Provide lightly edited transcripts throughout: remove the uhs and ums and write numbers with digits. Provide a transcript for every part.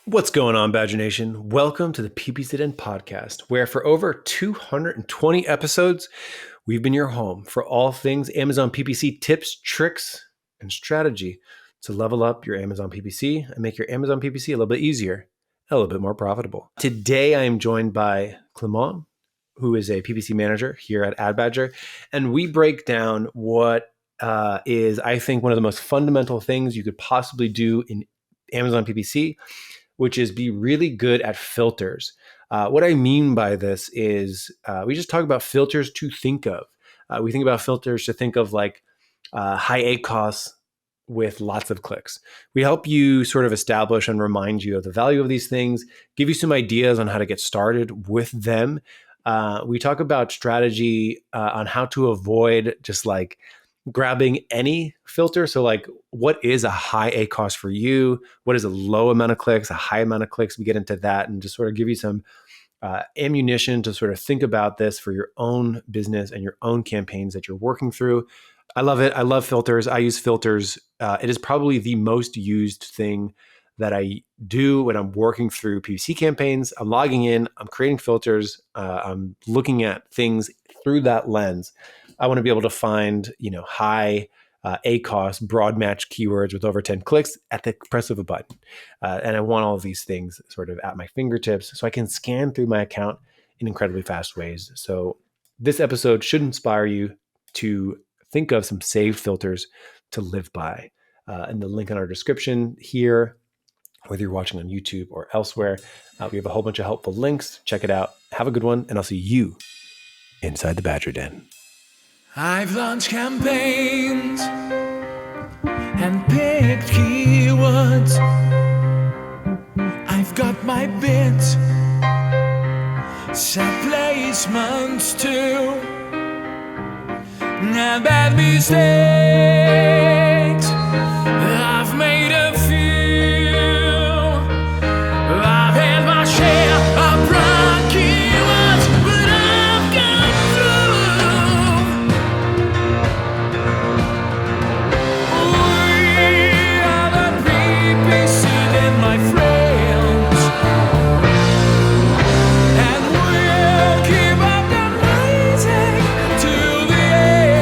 What's going on, Badger Nation? Welcome to the PPC Den podcast, where for over 220 episodes, we've been your home for all things Amazon PPC tips, tricks, and strategy to level up your Amazon PPC and make your Amazon PPC a little bit easier, a little bit more profitable. Today, I am joined by Clement, who is a PPC manager here at AdBadger, and we break down what is, I think, one of the most fundamental things you could possibly do in Amazon PPC, which is be really good at filters. What I mean by this is we just talk about filters to think of. We think about filters to think of like high ACOS with lots of clicks. We help you sort of establish and remind you of the value of these things, give you some ideas on how to get started with them. We talk about strategy on how to avoid just like grabbing any filter. So like, what is a high ACOS for you? What is a low amount of clicks, a high amount of clicks? We get into that and just sort of give you some ammunition to sort of think about this for your own business and your own campaigns that you're working through. I love it. I love filters. I use filters. It is probably the most used thing that I do when I'm working through PPC campaigns. I'm logging in, I'm creating filters, I'm looking at things through that lens. I want to be able to find, high ACOS broad match keywords with over 10 clicks at the press of a button. And I want all of these things sort of at my fingertips so I can scan through my account in incredibly fast ways. So this episode should inspire you to think of some saved filters to live by. And the link in our description here, whether you're watching on YouTube or elsewhere, we have a whole bunch of helpful links. Check it out. Have a good one, and I'll see you inside the Badger Den. I've launched campaigns and picked keywords. I've got my bids, set placements too. And bad mistakes, I've made a few. I've had my share of broad keywords, but I've got through. We are the PPC Den, my friends, and we'll keep up the rising till the end.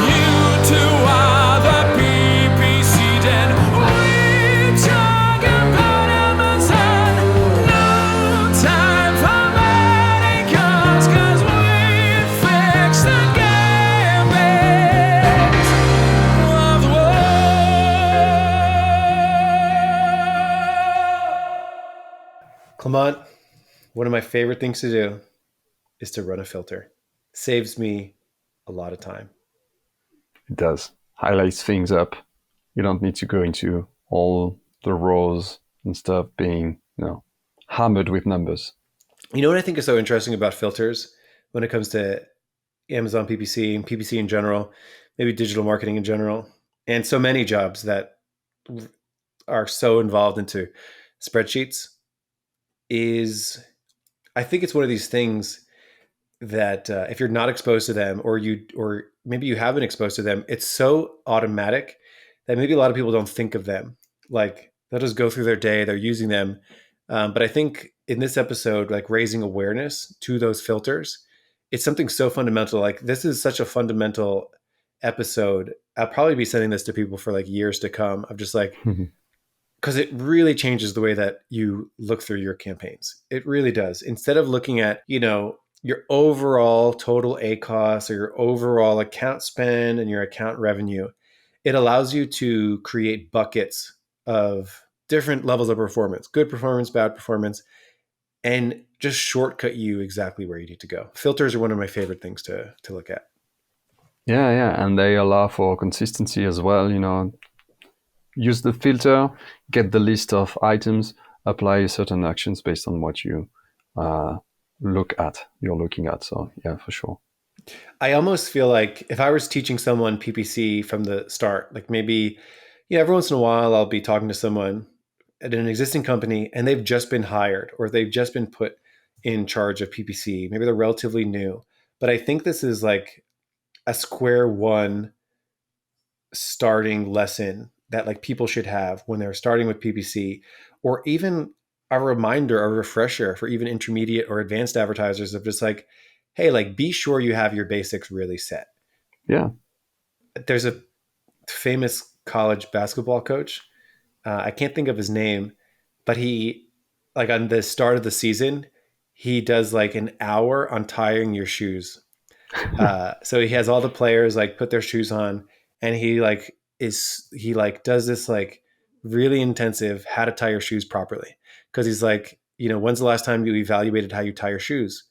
You two are the PPC Den. We talk about Amazon. No time for ACOS, 'cause we fix the gambit of the world. Clement, one of my favorite things to do is to run a filter. Saves me a lot of time. It does. Highlights things up. You don't need to go into all the rows and stuff being, hammered with numbers. You know what I think is so interesting about filters when it comes to Amazon PPC and PPC in general, maybe digital marketing in general, and so many jobs that are so involved into spreadsheets is I think it's one of these things that if you're not exposed to them or maybe you haven't exposed to them, it's so automatic that maybe a lot of people don't think of them. Like they'll just go through their day, they're using them. But I think in this episode, like raising awareness to those filters, it's something so fundamental. Like this is such a fundamental episode. I'll probably be sending this to people for like years to come. I'm just like, because it really changes the way that you look through your campaigns. It really does. Instead of looking at, your overall total ACOS or your overall account spend and your account revenue, it allows you to create buckets of different levels of performance, good performance, bad performance, and just shortcut you exactly where you need to go. Filters are one of my favorite things to look at. Yeah. And they allow for consistency as well, Use the filter, get the list of items, apply certain actions based on what you're looking at. So yeah, for sure. I almost feel like if I was teaching someone PPC from the start, like maybe, every once in a while I'll be talking to someone at an existing company and they've just been hired or they've just been put in charge of PPC. Maybe they're relatively new, but I think this is like a square one starting lesson that like people should have when they're starting with PPC, or even a reminder, a refresher for even intermediate or advanced advertisers of just like, hey, like be sure you have your basics really set. Yeah. There's a famous college basketball coach. I can't think of his name, but he, like on the start of the season, he does like an hour on tying your shoes. So he has all the players like put their shoes on, and he does this like really intensive how to tie your shoes properly, because he's like, when's the last time you evaluated how you tie your shoes?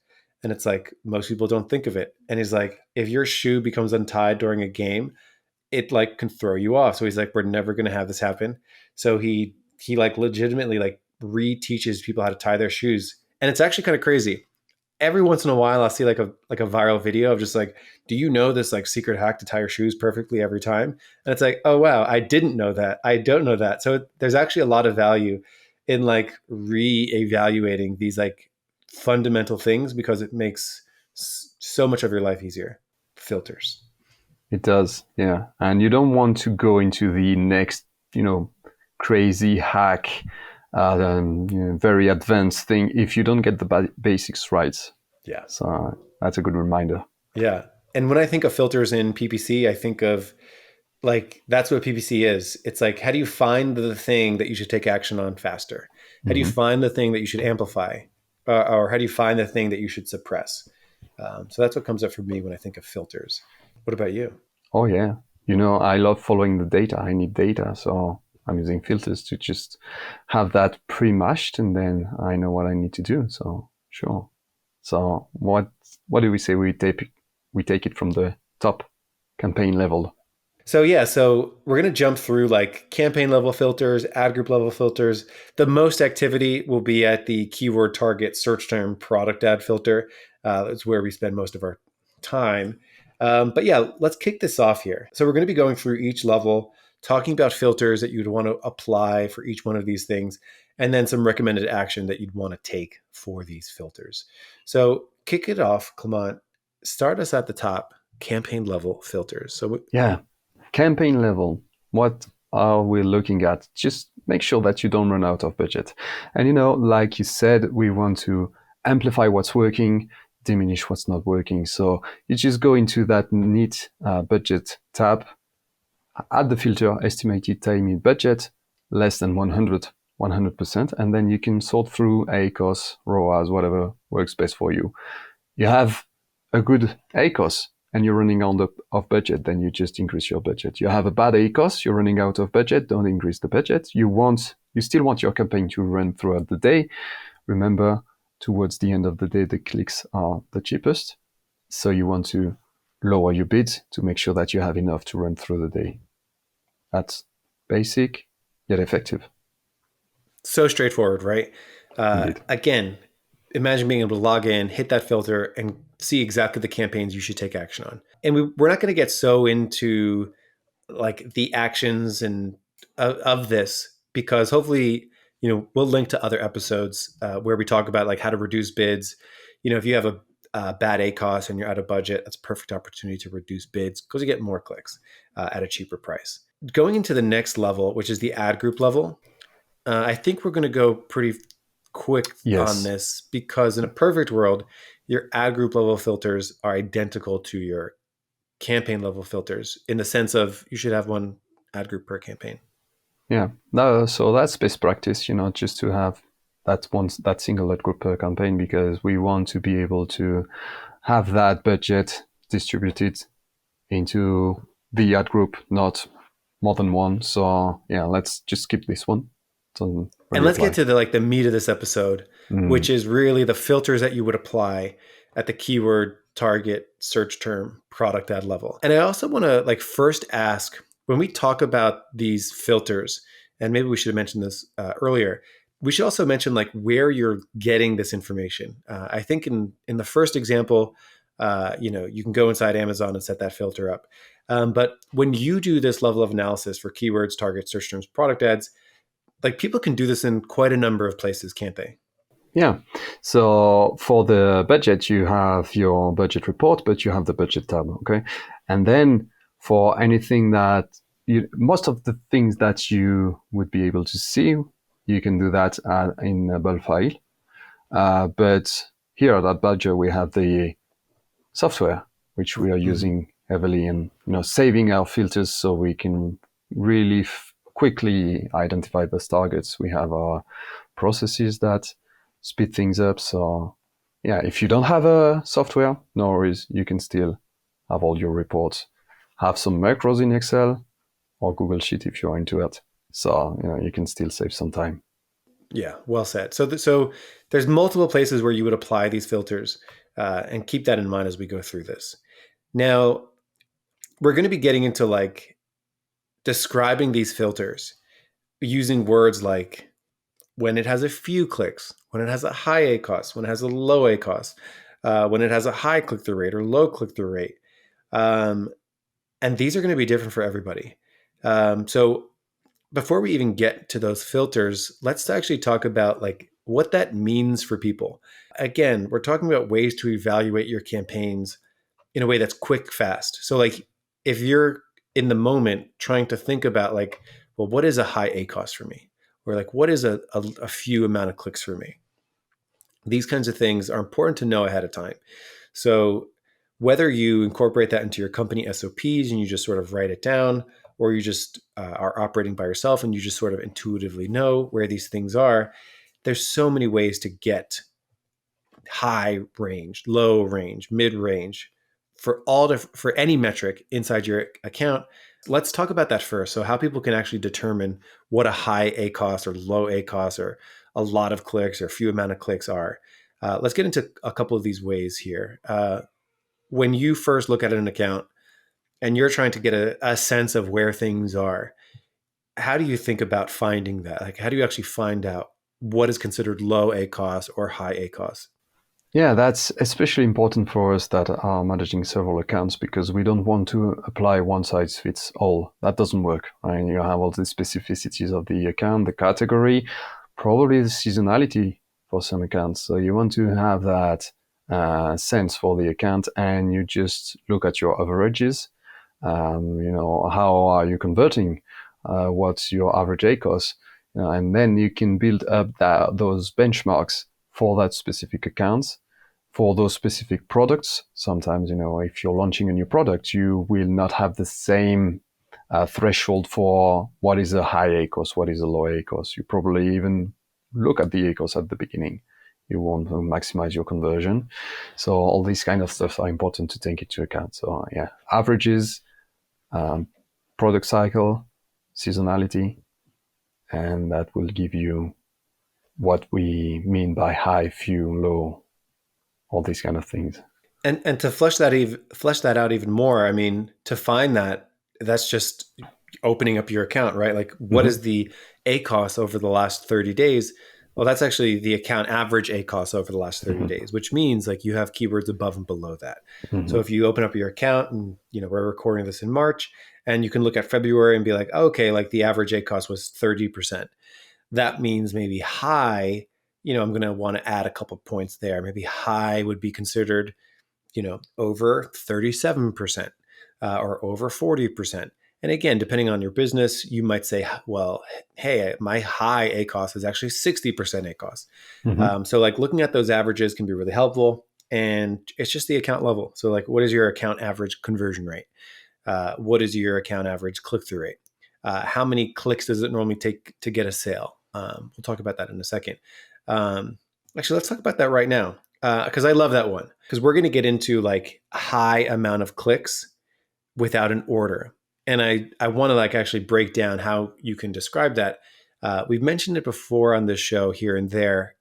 And it's like most people don't think of it. And he's like, if your shoe becomes untied during a game, it like can throw you off. So he's like, we're never going to have this happen. So he like legitimately like reteaches people how to tie their shoes, and it's actually kind of crazy. Every once in a while I'll see like a viral video of just like, do you know this like secret hack to tie your shoes perfectly every time? And it's like, oh wow, I didn't know that. I don't know that. So there's actually a lot of value in like re-evaluating these like fundamental things, because it makes so much of your life easier. Filters. It does, yeah. And you don't want to go into the next, crazy hack, very advanced thing if you don't get the basics right. Yeah. So that's a good reminder. Yeah. And when I think of filters in PPC, I think of like, that's what PPC is. It's like, how do you find the thing that you should take action on faster? How do you find the thing that you should amplify? Or how do you find the thing that you should suppress? So that's what comes up for me when I think of filters. What about you? Oh, yeah. I love following the data. I need data. So I'm using filters to just have that pre-mashed, and then I know what I need to do. So sure. So what do we say? We take it from the top, campaign level. So yeah, so we're going to jump through like campaign level filters, ad group level filters. The most activity will be at the keyword target search term product ad filter. That's where we spend most of our time. But yeah, let's kick this off here. So we're going to be going through each level, talking about filters that you'd want to apply for each one of these things, and then some recommended action that you'd want to take for these filters. So kick it off, Clement. Start us at the top, campaign level filters. So yeah, campaign level. What are we looking at? Just make sure that you don't run out of budget. And like you said, we want to amplify what's working, diminish what's not working. So you just go into that neat budget tab, add the filter estimated time budget less than 100%, and then you can sort through ACOS, ROAS, whatever works best for you. You have a good ACOS and you're running out of budget, then you just increase your budget. You have a bad ACOS, you're running out of budget, don't increase the budget. You still want your campaign to run throughout the day. Remember, towards the end of the day, the clicks are the cheapest. So you want to lower your bids to make sure that you have enough to run through the day. That's basic, yet effective. So straightforward, right? Again, imagine being able to log in, hit that filter, and see exactly the campaigns you should take action on. And we're not going to get so into like the actions and of this, because hopefully, we'll link to other episodes where we talk about like how to reduce bids. If you have a bad ACOS and you're out of budget, that's a perfect opportunity to reduce bids because you get more clicks at a cheaper price. Going into the next level, which is the ad group level, I think we're going to go pretty quick on this, because in a perfect world, your ad group level filters are identical to your campaign level filters in the sense of you should have one ad group per campaign. Yeah, no, so that's best practice, just to have that single ad group per campaign, because we want to be able to have that budget distributed into the ad group, not more than one. So yeah, let's just skip this one. Really, and let's get to the meat of this episode, which is really the filters that you would apply at the keyword target search term product ad level. And I also want to first ask, when we talk about these filters, and maybe we should have mentioned this earlier, we should also mention where you're getting this information. I think in the first example, you can go inside Amazon and set that filter up. But when you do this level of analysis for keywords, target search terms, product ads, people can do this in quite a number of places, can't they? Yeah. So for the budget, you have your budget report, but you have the budget tab. Okay. And then for anything that most of the things that you would be able to see, you can do that in a bulk file. But here at Badger, we have the software, which we are using heavily in saving our filters so we can really quickly identify those targets. We have our processes that speed things up. So yeah, if you don't have a software, no worries, you can still have all your reports, have some macros in Excel or Google Sheet if you're into it. So you can still save some time. Yeah, well said. So there's multiple places where you would apply these filters, and keep that in mind as we go through this. Now, we're going to be getting into like describing these filters using words like when it has a few clicks, when it has a high ACOS, when it has a low ACOS, when it has a high click-through rate or low click-through rate. And these are going to be different for everybody. So before we even get to those filters, let's actually talk about like what that means for people. Again, we're talking about ways to evaluate your campaigns in a way that's quick, fast. So like if you're in the moment trying to think about like, well, what is a high ACOS for me? Or like, what is a few amount of clicks for me? These kinds of things are important to know ahead of time. So whether you incorporate that into your company SOPs and you just sort of write it down, or you just are operating by yourself and you just sort of intuitively know where these things are, there's so many ways to get high range, low range, mid range for any metric inside your account. Let's talk about that first. So how people can actually determine what a high ACOS or low ACOS or a lot of clicks or few amount of clicks are. Let's get into a couple of these ways here. When you first look at an account and you're trying to get a sense of where things are, how do you think about finding that? Like, how do you actually find out what is considered low ACOS or high ACOS? Yeah, that's especially important for us that are managing several accounts because we don't want to apply one size fits all. That doesn't work. Right? You have all the specificities of the account, the category, probably the seasonality for some accounts. So you want to have that sense for the account, and you just look at your averages. How are you converting? What's your average ACOS? And then you can build up those benchmarks for that specific accounts, for those specific products. Sometimes, if you're launching a new product, you will not have the same threshold for what is a high ACOS, what is a low ACOS. You probably even look at the ACOS at the beginning. You want to maximize your conversion. So all these kind of stuff are important to take into account. So yeah, averages, product cycle, seasonality, and that will give you what we mean by high, few, low, all these kind of things. And to flesh that out even more, I mean, to find that's just opening up your account, right? Like what is the ACOS over the last 30 days? Well, that's actually the account average ACOS over the last 30 days, which means like you have keywords above and below that. So if you open up your account and, we're recording this in March and you can look at February and be like, okay, like the average ACOS was 30%. That means maybe high, I'm going to want to add a couple points there. Maybe high would be considered, over 37% or over 40%. And again, depending on your business, you might say, well, hey, my high ACOS is actually 60% ACOS. So like looking at those averages can be really helpful. And it's just the account level. So like, what is your account average conversion rate? What is your account average click-through rate? How many clicks does it normally take to get a sale? We'll talk about that in a second. Actually, let's talk about that right now because I love that one because we're going to get into like a high amount of clicks without an order. And I want to like actually break down how you can describe that. We've mentioned it before on this show here and there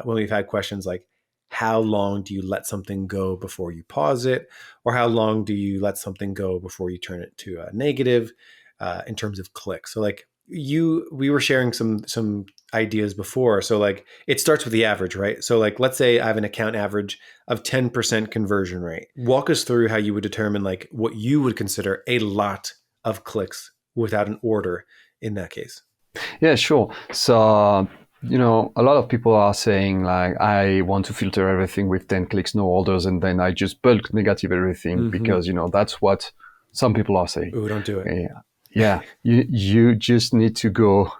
when we've had questions like, how long do you let something go before you pause it? Or how long do you let something go before you turn it to a negative in terms of clicks? So like we were sharing some ideas before. So like it starts with the average, right? So like, let's say I have an account average of 10% conversion rate. Walk us through how you would determine like what you would consider a lot of clicks without an order in that case. Yeah, sure. So, a lot of people are saying like, I want to filter everything with 10 clicks, no orders. And then I just bulk negative everything because, that's what some people are saying. Ooh, don't do it. Yeah. Yeah, you just need to go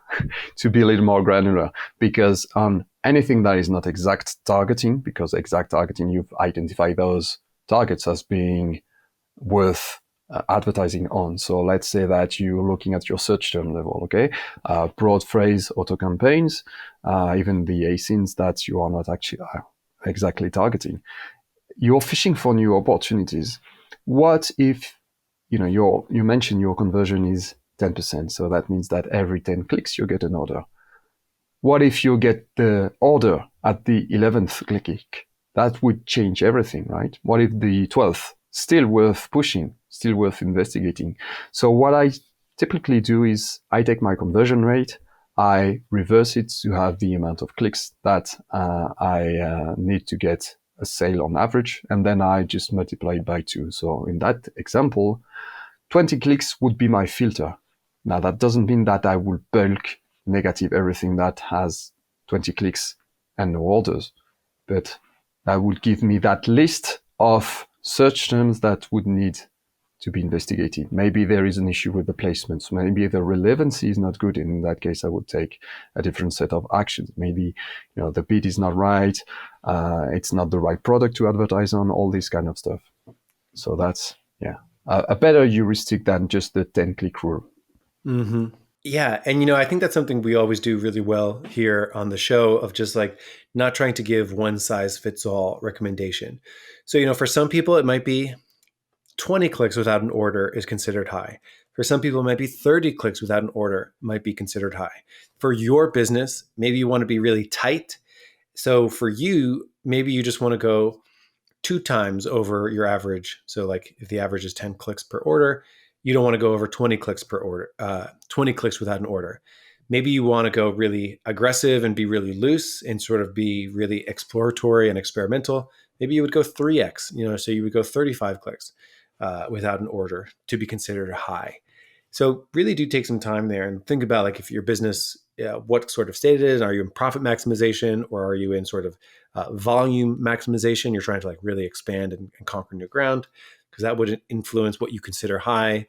to be a little more granular, because on anything that is not exact targeting, because exact targeting, you've identified those targets as being worth advertising on. So let's say that you're looking at your search term level, okay? Broad phrase auto campaigns, even the ASINs that you are not actually exactly targeting. You're fishing for new opportunities. What if you mentioned your conversion is 10%, so that means that every 10 clicks you get an order. What if you get the order at the 11th click? That would change everything, right? What if the 12th? Still worth pushing, still worth investigating. So what I typically do is I take my conversion rate, I reverse it to have the amount of clicks that I need to get a sale on average, and then I just multiply it by 2. So in that example, 20 clicks would be my filter. Now, that doesn't mean that I will bulk negative everything that has 20 clicks and no orders, but that would give me that list of search terms that would need to be investigated. Maybe there is an issue with the placements. Maybe the relevancy is not good. In that case, I would take a different set of actions. Maybe, the bid is not right. It's not the right product to advertise on, all this kind of stuff. So that's, a better heuristic than just the 10-click rule. Mm-hmm. Yeah. And, I think that's something we always do really well here on the show, of just like not trying to give one size fits all recommendation. So, for some people, it might be 20 clicks without an order is considered high. For some people, it might be 30 clicks without an order might be considered high. For your business, maybe you want to be really tight. So for you, maybe you just want to go 2 times over your average. So like if the average is 10 clicks per order, you don't want to go over 20 clicks per order, 20 clicks without an order. Maybe you want to go really aggressive and be really loose and sort of be really exploratory and experimental. Maybe you would go 3x, so you would go 35 clicks without an order to be considered high. So really do take some time there and think about, like, if your business, what sort of state it is. Are you in profit maximization, or are you in sort of volume maximization? You're trying to like really expand and conquer new ground, because that would influence what you consider high.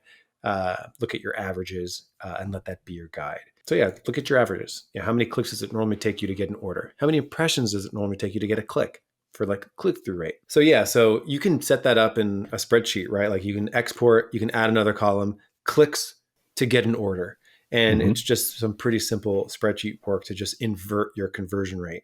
Look at your averages and let that be your guide. So look at your averages. How many clicks does it normally take you to get an order? How many impressions does it normally take you to get a click, for like click-through rate? So you can set that up in a spreadsheet, right? Like you can export, you can add another column, clicks to get an order. And it's just some pretty simple spreadsheet work to just invert your conversion rate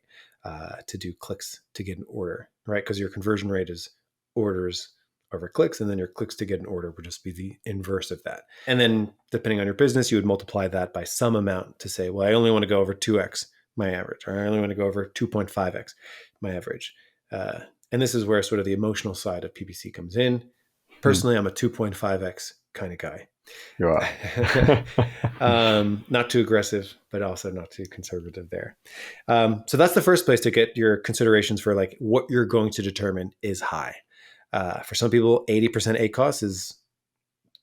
to do clicks to get an order, right? Because your conversion rate is orders over clicks, and then your clicks to get an order would just be the inverse of that. And then depending on your business, you would multiply that by some amount to say, well, I only want to go over 2x my average, or I only want to go over 2.5x my average. And this is where sort of the emotional side of PPC comes in. Personally, I'm a 2.5x kind of guy. You are. Not too aggressive, but also not too conservative there. So that's the first place to get your considerations for like what you're going to determine is high. For some people, 80% ACOS is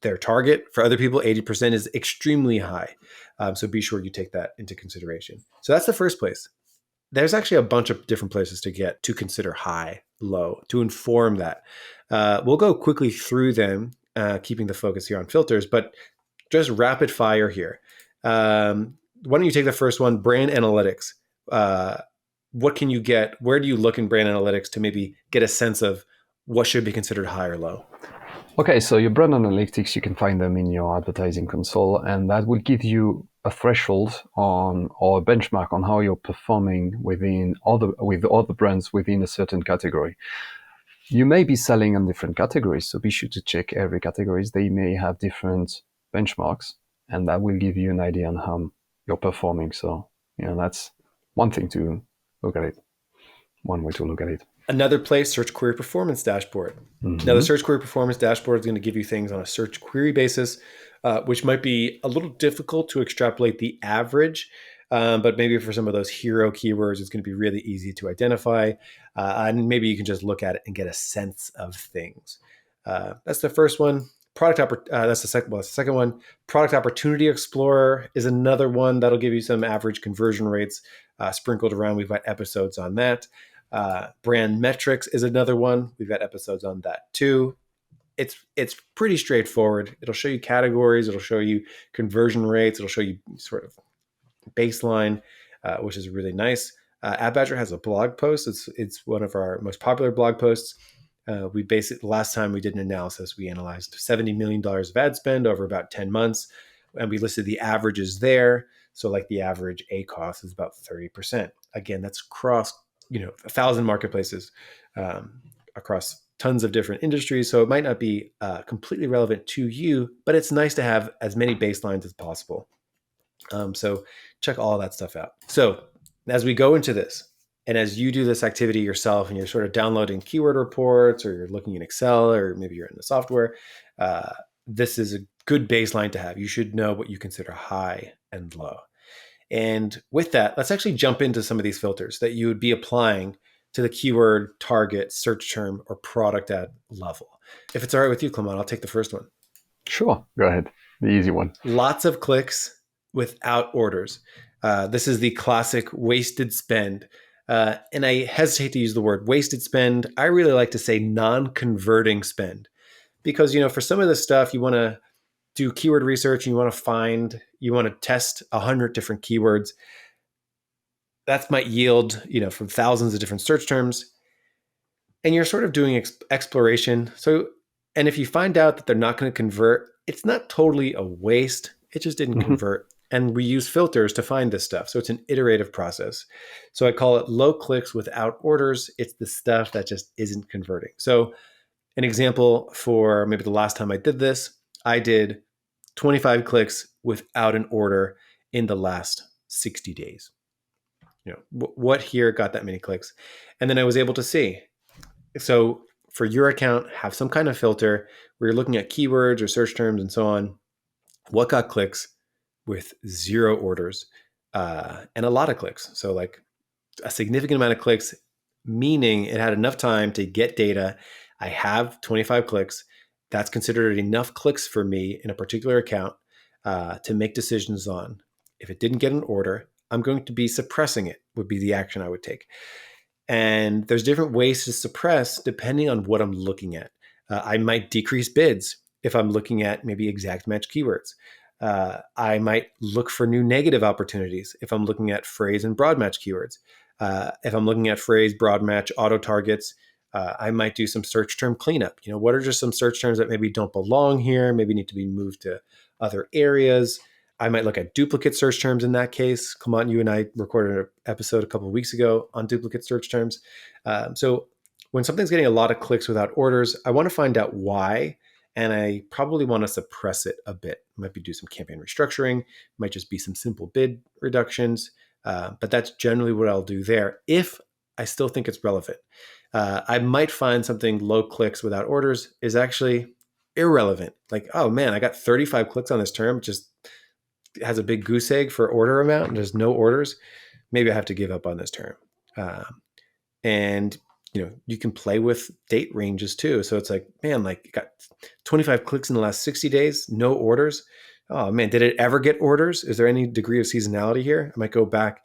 their target. For other people, 80% is extremely high. So be sure you take that into consideration. So that's the first place. There's actually a bunch of different places to get to consider high, low, to inform that. We'll go quickly through them, keeping the focus here on filters, but just rapid fire here. Why don't you take the first one, brand analytics? What can you get? Where do you look in brand analytics to maybe get a sense of what should be considered high or low? Okay, so your brand analytics, you can find them in your advertising console, and that will give you a threshold on, or a benchmark on, how you're performing with other brands within a certain category. You may be selling on different categories, so be sure to check every categories. They may have different benchmarks, and that will give you an idea on how you're performing. So, that's one thing to look at it. One way to look at it. Another place, search query performance dashboard. Now, the search query performance dashboard is going to give you things on a search query basis, which might be a little difficult to extrapolate the average. But maybe for some of those hero keywords, it's going to be really easy to identify. And maybe you can just look at it and get a sense of things. That's the first one. That's the second one. Product Opportunity Explorer is another one that'll give you some average conversion rates sprinkled around. We've got episodes on that. Brand Metrics is another one. We've got episodes on that too. it's pretty straightforward. It'll show you categories. It'll show you conversion rates. It'll show you sort of baseline, which is really nice. Ad Badger has a blog post. It's one of our most popular blog posts. We basically, last time we did an analysis, we analyzed $70 million of ad spend over about 10 months, and we listed the averages there. So like the average ACOS is about 30%. Again, that's across 1,000 marketplaces across tons of different industries. So it might not be completely relevant to you, but it's nice to have as many baselines as possible. So check all that stuff out. So as we go into this, and as you do this activity yourself and you're sort of downloading keyword reports or you're looking in Excel or maybe you're in the software, this is a good baseline to have. You should know what you consider high and low. And with that, let's actually jump into some of these filters that you would be applying to the keyword, target, search term, or product ad level. If it's all right with you, Clement, I'll take the first one. Sure, go ahead. The easy one. Lots of clicks without orders. This is the classic wasted spend. And I hesitate to use the word wasted spend. I really like to say non-converting spend because, for some of this stuff, you want to do keyword research and you want to test 100 different keywords. That might yield, from thousands of different search terms. And you're sort of doing exploration. So, and if you find out that they're not going to convert, it's not totally a waste. It just didn't convert. And we use filters to find this stuff. So it's an iterative process. So I call it low clicks without orders. It's the stuff that just isn't converting. So an example for maybe the last time I did this, I did 25 clicks without an order in the last 60 days. What here got that many clicks? And then I was able to see. So for your account, have some kind of filter where you're looking at keywords or search terms and so on. What got clicks with 0 orders and a lot of clicks? So like a significant amount of clicks, meaning it had enough time to get data. I have 25 clicks. That's considered enough clicks for me in a particular account to make decisions on. If it didn't get an order, I'm going to be suppressing it, would be the action I would take. And there's different ways to suppress depending on what I'm looking at. I might decrease bids if I'm looking at maybe exact match keywords. I might look for new negative opportunities if I'm looking at phrase and broad match keywords. If I'm looking at phrase, broad match, auto targets, I might do some search term cleanup. What are just some search terms that maybe don't belong here, maybe need to be moved to other areas? I might look at duplicate search terms in that case. Clement, you and I recorded an episode a couple of weeks ago on duplicate search terms. So when something's getting a lot of clicks without orders, I want to find out why, and I probably want to suppress it a bit. Might be do some campaign restructuring, might just be some simple bid reductions, but that's generally what I'll do there if I still think it's relevant. I might find something low clicks without orders is actually irrelevant. Like, oh man, I got 35 clicks on this term, just has a big goose egg for order amount and there's no orders. Maybe I have to give up on this term. And you can play with date ranges too. So it's like, man, like you got 25 clicks in the last 60 days, no orders. Oh man, did it ever get orders? Is there any degree of seasonality here? I might go back,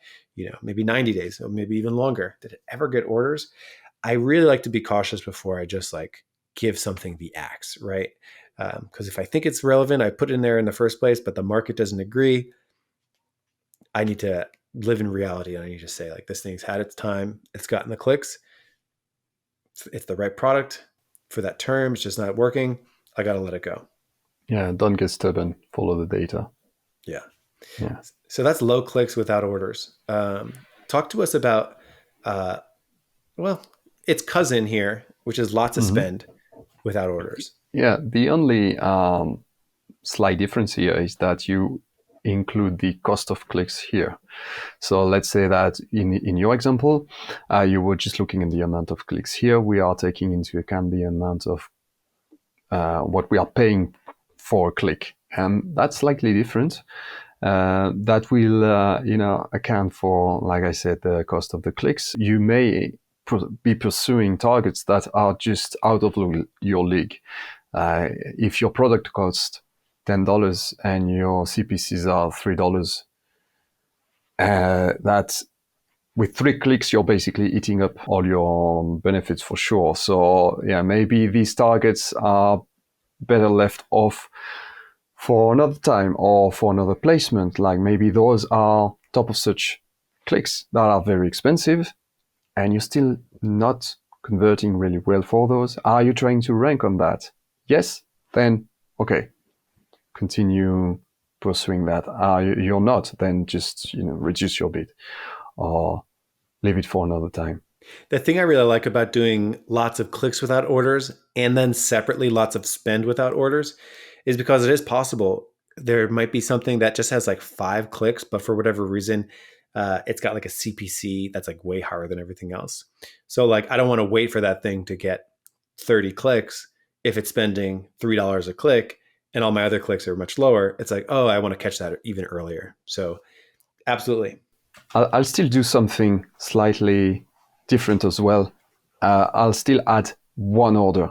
maybe 90 days or maybe even longer. Did it ever get orders? I really like to be cautious before I just like give something the axe, right? Because if I think it's relevant, I put it in there in the first place, but the market doesn't agree. I need to live in reality. And I need to say like, this thing's had its time. It's gotten the clicks. It's the right product for that term. It's just not working. I got to let it go. Yeah, don't get stubborn. Follow the data. Yeah. So that's low clicks without orders. Talk to us about, its cousin here, which is lots of spend without orders. Yeah, the only slight difference here is that you include the cost of clicks here. So let's say that in your example, you were just looking at the amount of clicks. Here we are taking into account the amount of what we are paying for a click. And that's slightly different. That will account for, like I said, the cost of the clicks. You may be pursuing targets that are just out of your league. If your product costs $10 and your CPCs are $3, that's with 3 clicks, you're basically eating up all your benefits for sure. So yeah, maybe these targets are better left off for another time or for another placement. Like maybe those are top of search clicks that are very expensive and you're still not converting really well for those. Are you trying to rank on that? Yes, then okay, continue pursuing that. You're not, then just reduce your bid or leave it for another time. The thing I really like about doing lots of clicks without orders and then separately lots of spend without orders is because it is possible. There might be something that just has like 5 clicks, but for whatever reason, it's got like a CPC that's like way higher than everything else. So like, I don't want to wait for that thing to get 30 clicks if it's spending $3 a click and all my other clicks are much lower. It's like, oh, I want to catch that even earlier. So absolutely. I'll still do something slightly different as well. I'll still add one order,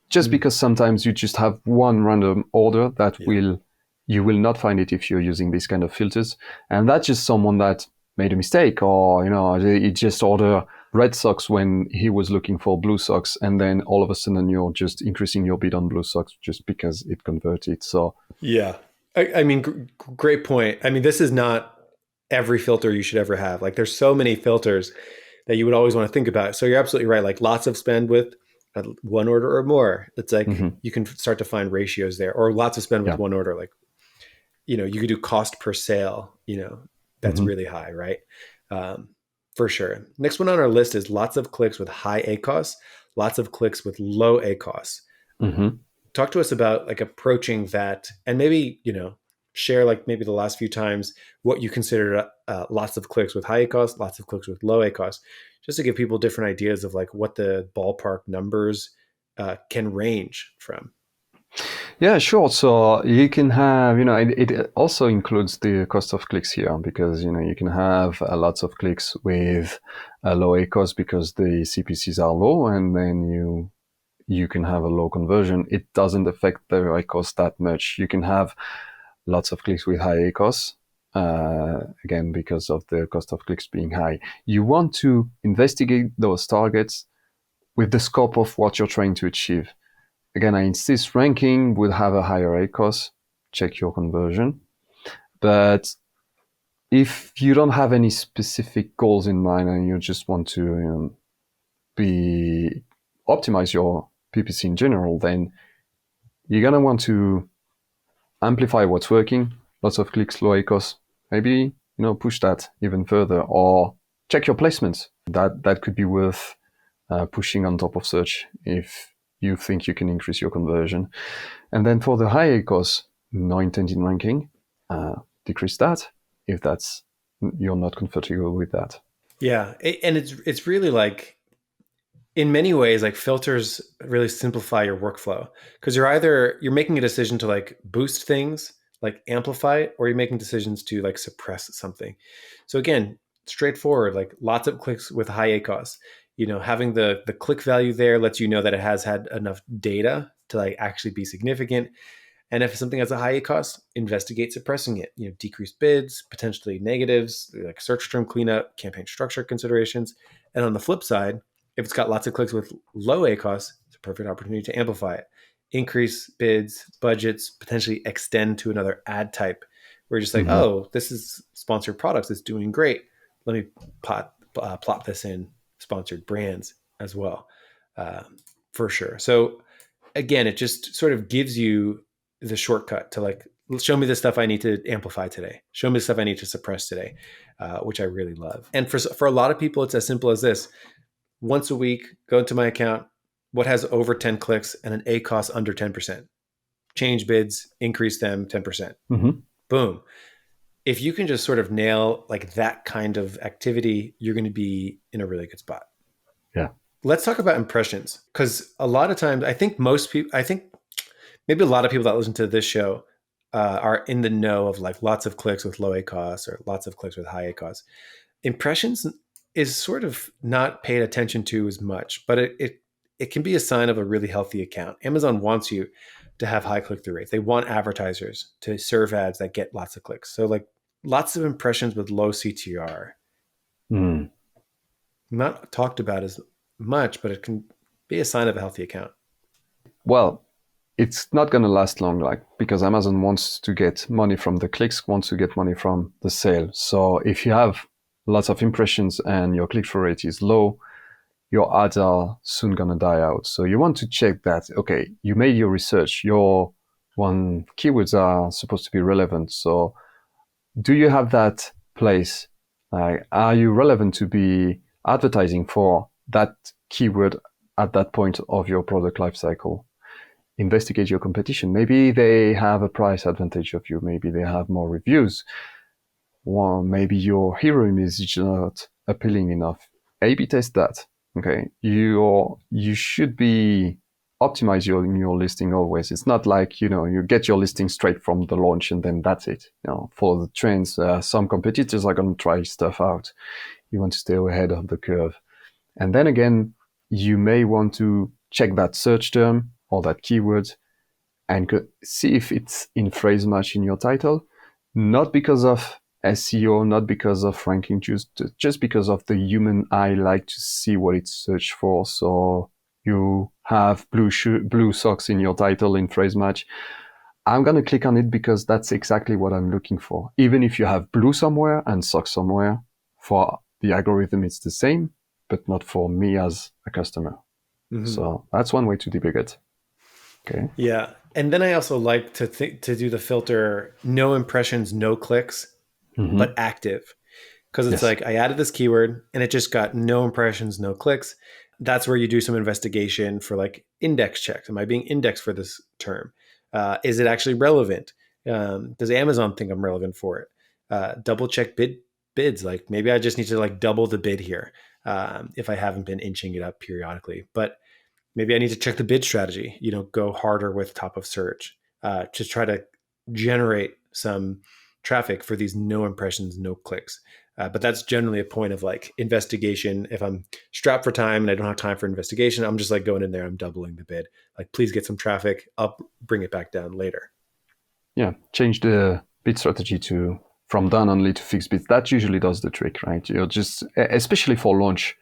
just because sometimes you just have one random order that you will not find it if you're using these kind of filters, and that's just someone that made a mistake, or he just ordered red socks when he was looking for blue socks, and then all of a sudden you're just increasing your bid on blue socks just because it converted. So yeah, I mean, great point. I mean, this is not every filter you should ever have. Like there's so many filters that you would always want to think about. So you're absolutely right. Like lots of spend with one order or more. It's like you can start to find ratios there, or lots of spend with one order. Like, you could do cost per sale, that's really high, right? For sure. Next one on our list is lots of clicks with high ACOS, lots of clicks with low ACOS. Talk to us about like approaching that, and maybe, share like maybe the last few times what you consider lots of clicks with high ACOS, lots of clicks with low ACOS, just to give people different ideas of like what the ballpark numbers can range from. Yeah, sure. So you can have, it also includes the cost of clicks here, because, you can have lots of clicks with a low ACOS because the CPCs are low, and then you can have a low conversion. It doesn't affect the ACOS that much. You can have lots of clicks with high ACOS, again, because of the cost of clicks being high. You want to investigate those targets with the scope of what you're trying to achieve. Again, I insist ranking would have a higher ACOS, check your conversion. But if you don't have any specific goals in mind and you just want to optimize your PPC in general, then you're going to want to amplify what's working, lots of clicks, low ACOS, maybe, push that even further, or check your placements. That could be worth pushing on top of search if you think you can increase your conversion. And then for the high ACOS, no intent in ranking, decrease that if you're not comfortable with that. Yeah. And it's really like, in many ways, like filters really simplify your workflow, because you're making a decision to like boost things, like amplify it, or you're making decisions to like suppress something. So again, straightforward, like lots of clicks with high ACOS, having the click value there lets you know that it has had enough data to like actually be significant. And if something has a high ACOS, investigate suppressing it, decrease bids, potentially negatives, like search term cleanup, campaign structure considerations. And on the flip side, if it's got lots of clicks with low ACOS, it's a perfect opportunity to amplify it, increase bids, budgets, potentially extend to another ad type. We're just like, oh, this is sponsored products. It's doing great. Let me plop this in sponsored brands as well, for sure. So again, it just sort of gives you the shortcut to like, show me the stuff I need to amplify today. Show me the stuff I need to suppress today, which I really love. And for a lot of people, it's as simple as this. Once a week, go into my account, what has over 10 clicks and an ACOS under 10%. Change bids, increase them 10%. Boom. If you can just sort of nail like that kind of activity, you're going to be in a really good spot. Yeah. Let's talk about impressions, because a lot of times, I think maybe a lot of people that listen to this show are in the know of like lots of clicks with low ACOS or lots of clicks with high ACOS. Impressions is sort of not paid attention to as much, but it can be a sign of a really healthy account. Amazon wants you to have high click-through rates. They want advertisers to serve ads that get lots of clicks. So like lots of impressions with low CTR. Not talked about as much, but it can be a sign of a healthy account. Well, it's not going to last long, like, because Amazon wants to get money from the clicks, wants to get money from the sale. So if you have lots of impressions and your click-through rate is low, your ads are soon going to die out. So you want to check that, okay, you made your research, your keywords are supposed to be relevant. So do you have that place? Are you relevant to be advertising for that keyword at that point of your product lifecycle? Investigate your competition. Maybe they have a price advantage of you. Maybe they have more reviews. Well, maybe your hero image is not appealing enough. A/B test that. Okay, you should be optimize your listing always. It's not like you get your listing straight from the launch and then that's it. Follow the trends. Some competitors are going to try stuff out. You want to stay ahead of the curve, and then again, you may want to check that search term or that keyword and see if it's in phrase match in your title, not because of SEO, not because of ranking, just because of the human eye like to see what it's searched for. So you have blue socks in your title in phrase match. I'm going to click on it because that's exactly what I'm looking for. Even if you have blue somewhere and socks somewhere, for the algorithm it's the same, but not for me as a customer. Mm-hmm. So that's one way to debug it. Okay. Yeah. And then I also like to do the filter, no impressions, no clicks, but active. Because it's like, I added this keyword and it just got no impressions, no clicks. That's where you do some investigation for like index checks. Am I being indexed for this term? Is it actually relevant? Does Amazon think I'm relevant for it? Double check bids. Like maybe I just need to like double the bid here if I haven't been inching it up periodically. But maybe I need to check the bid strategy, go harder with top of search to try to generate some traffic for these no impressions, no clicks. But that's generally a point of like investigation. If I'm strapped for time and I don't have time for investigation, I'm just like going in there, I'm doubling the bid. Like, please get some traffic up, bring it back down later. Yeah, change the bid strategy from done only to fixed bids. That usually does the trick, right? You're just, especially for launch,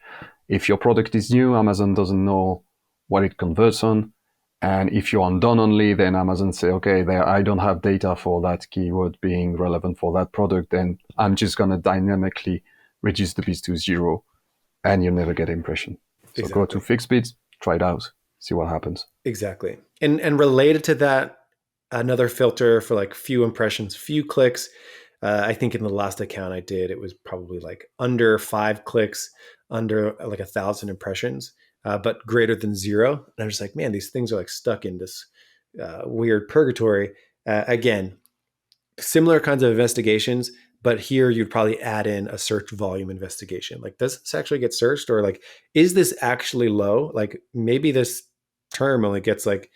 if your product is new, Amazon doesn't know what it converts on. And if you're on done only, then Amazon say, okay, I don't have data for that keyword being relevant for that product. Then I'm just going to dynamically reduce the bids to 0 and you'll never get impression. So exactly. Go to fixed bids, try it out, see what happens. Exactly. And related to that, another filter for like few impressions, few clicks. I think in the last account I did, it was probably like under 5 clicks, under like 1,000 impressions. But greater than 0. And I'm just like, man, these things are like stuck in this weird purgatory. Again, similar kinds of investigations, but here you'd probably add in a search volume investigation. Like, does this actually get searched? Or like, is this actually low? Like maybe this term only gets like,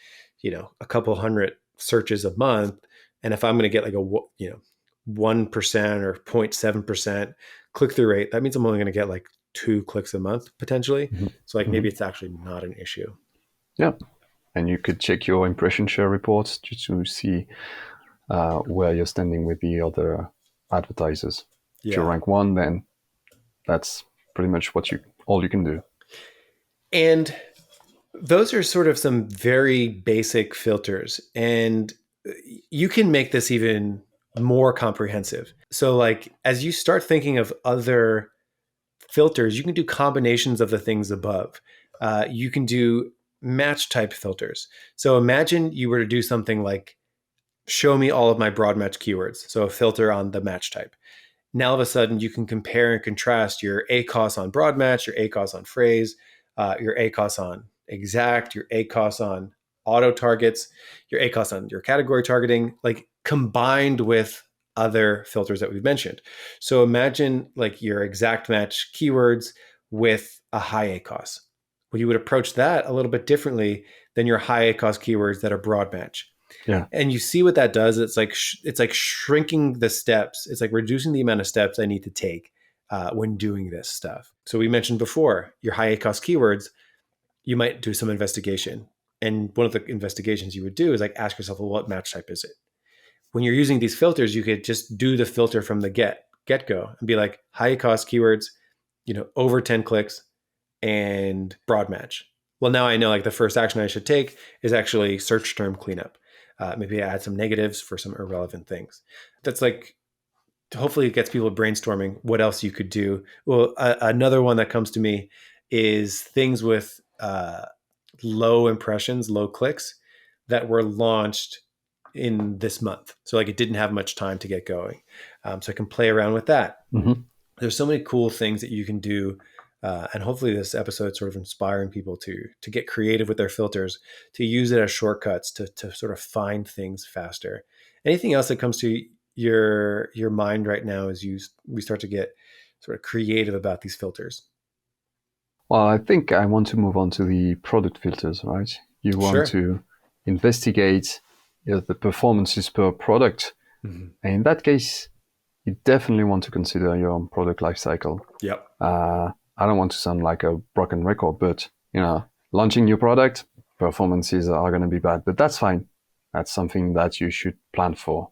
a couple hundred searches a month. And if I'm going to get like a, 1% or 0.7% click-through rate, that means I'm only going to get like 2 clicks a month potentially. Mm-hmm. So like maybe it's actually not an issue. Yeah. And you could check your impression share reports just to see where you're standing with the other advertisers. Yeah. If you rank 1, then that's pretty much all you can do. And those are sort of some very basic filters, and you can make this even more comprehensive. So like, as you start thinking of other filters, you can do combinations of the things above. You can do match type filters. So imagine you were to do something like show me all of my broad match keywords. So a filter on the match type. Now all of a sudden you can compare and contrast your ACOS on broad match, your ACOS on phrase, your ACOS on exact, your ACOS on auto targets, your ACOS on your category targeting, like combined with other filters that we've mentioned. So imagine like your exact match keywords with a high ACOS. Well, you would approach that a little bit differently than your high ACOS keywords that are broad match. Yeah. And you see what that does. It's like shrinking the steps. It's like reducing the amount of steps I need to take when doing this stuff. So we mentioned before, your high ACOS keywords, you might do some investigation. And one of the investigations you would do is like ask yourself, well, what match type is it? When you're using these filters, you could just do the filter from the get-go and be like high cost keywords, over 10 clicks and broad match. well, now I know like the first action I should take is actually search term cleanup. Maybe add some negatives for some irrelevant things. That's like, hopefully it gets people brainstorming what else you could do. Well, another one that comes to me is things with low impressions, low clicks that were launched in this month. So like it didn't have much time to get going. So I can play around with that. Mm-hmm. There's so many cool things that you can do. And hopefully this episode sort of inspiring people to get creative with their filters, to use it as shortcuts, to sort of find things faster. Anything else that comes to your mind right now as we start to get sort of creative about these filters? Well, I think I want to move on to the product filters, right? You want to investigate the performances per product. Mm-hmm. And in that case, you definitely want to consider your product lifecycle. Yep. I don't want to sound like a broken record, but launching new product, performances are going to be bad, but that's fine. That's something that you should plan for.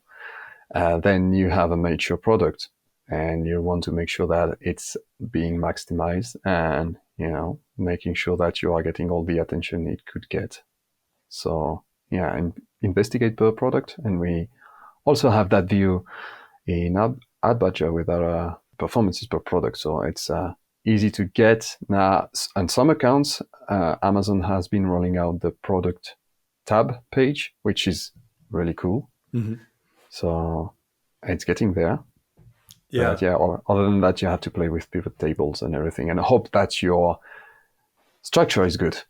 Then you have a mature product, and you want to make sure that it's being maximized, and making sure that you are getting all the attention it could get. So investigate per product, and we also have that view in Ad Badger with our performances per product. So it's easy to get. Now, on some accounts, Amazon has been rolling out the product tab page, which is really cool. Mm-hmm. So it's getting there. Yeah. But other than that, you have to play with pivot tables and everything, and hope that your structure is good.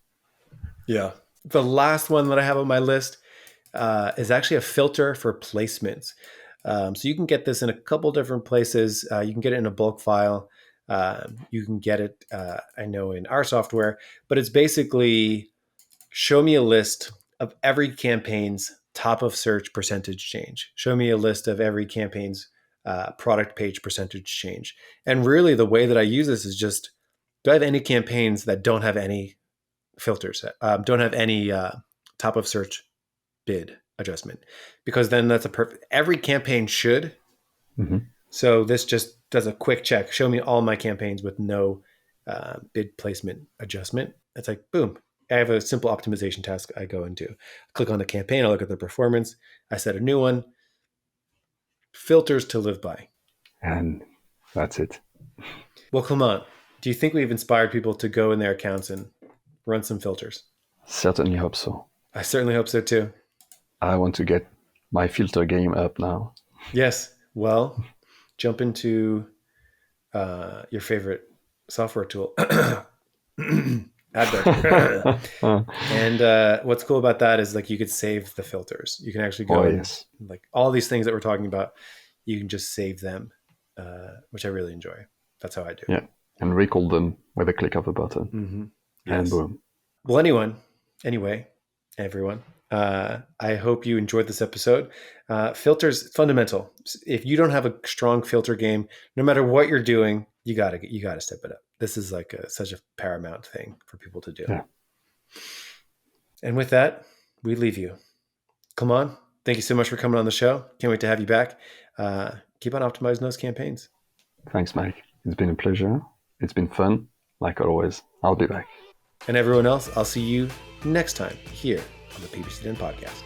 Yeah. The last one that I have on my list is actually a filter for placements. So you can get this in a couple different places. You can get it in a bulk file. You can get it, I know, in our software, but it's basically show me a list of every campaign's top of search percentage change. Show me a list of every campaign's product page percentage change. And really the way that I use this is just, do I have any campaigns that don't have any filters, don't have any top of search bid adjustment? Because then that's every campaign should. Mm-hmm. So this just does a quick check. Show me all my campaigns with no bid placement adjustment. It's like, boom. I have a simple optimization task I go into. I click on the campaign. I look at the performance. I set a new one. Filters to live by. And that's it. Well, come on. Do you think we've inspired people to go in their accounts and run some filters? Certainly hope so. I certainly hope so too. I want to get my filter game up now. Yes. Well, jump into your favorite software tool. Adblocker. And what's cool about that is like you could save the filters. You can actually go like all these things that we're talking about, you can just save them, which I really enjoy. That's how I do. Yeah. And recall them with a click of a button. Mm-hmm. Yes. And boom. Well, anyway, everyone, I hope you enjoyed this episode. Filters, fundamental. If you don't have a strong filter game, no matter what you're doing, you gotta step it up. This is like such a paramount thing for people to do. Yeah. And with that, we leave you. Come on. Thank you so much for coming on the show. Can't wait to have you back. Keep on optimizing those campaigns. Thanks, Mike. It's been a pleasure. It's been fun. Like always, I'll be back. And everyone else, I'll see you next time here on the PPC Den podcast.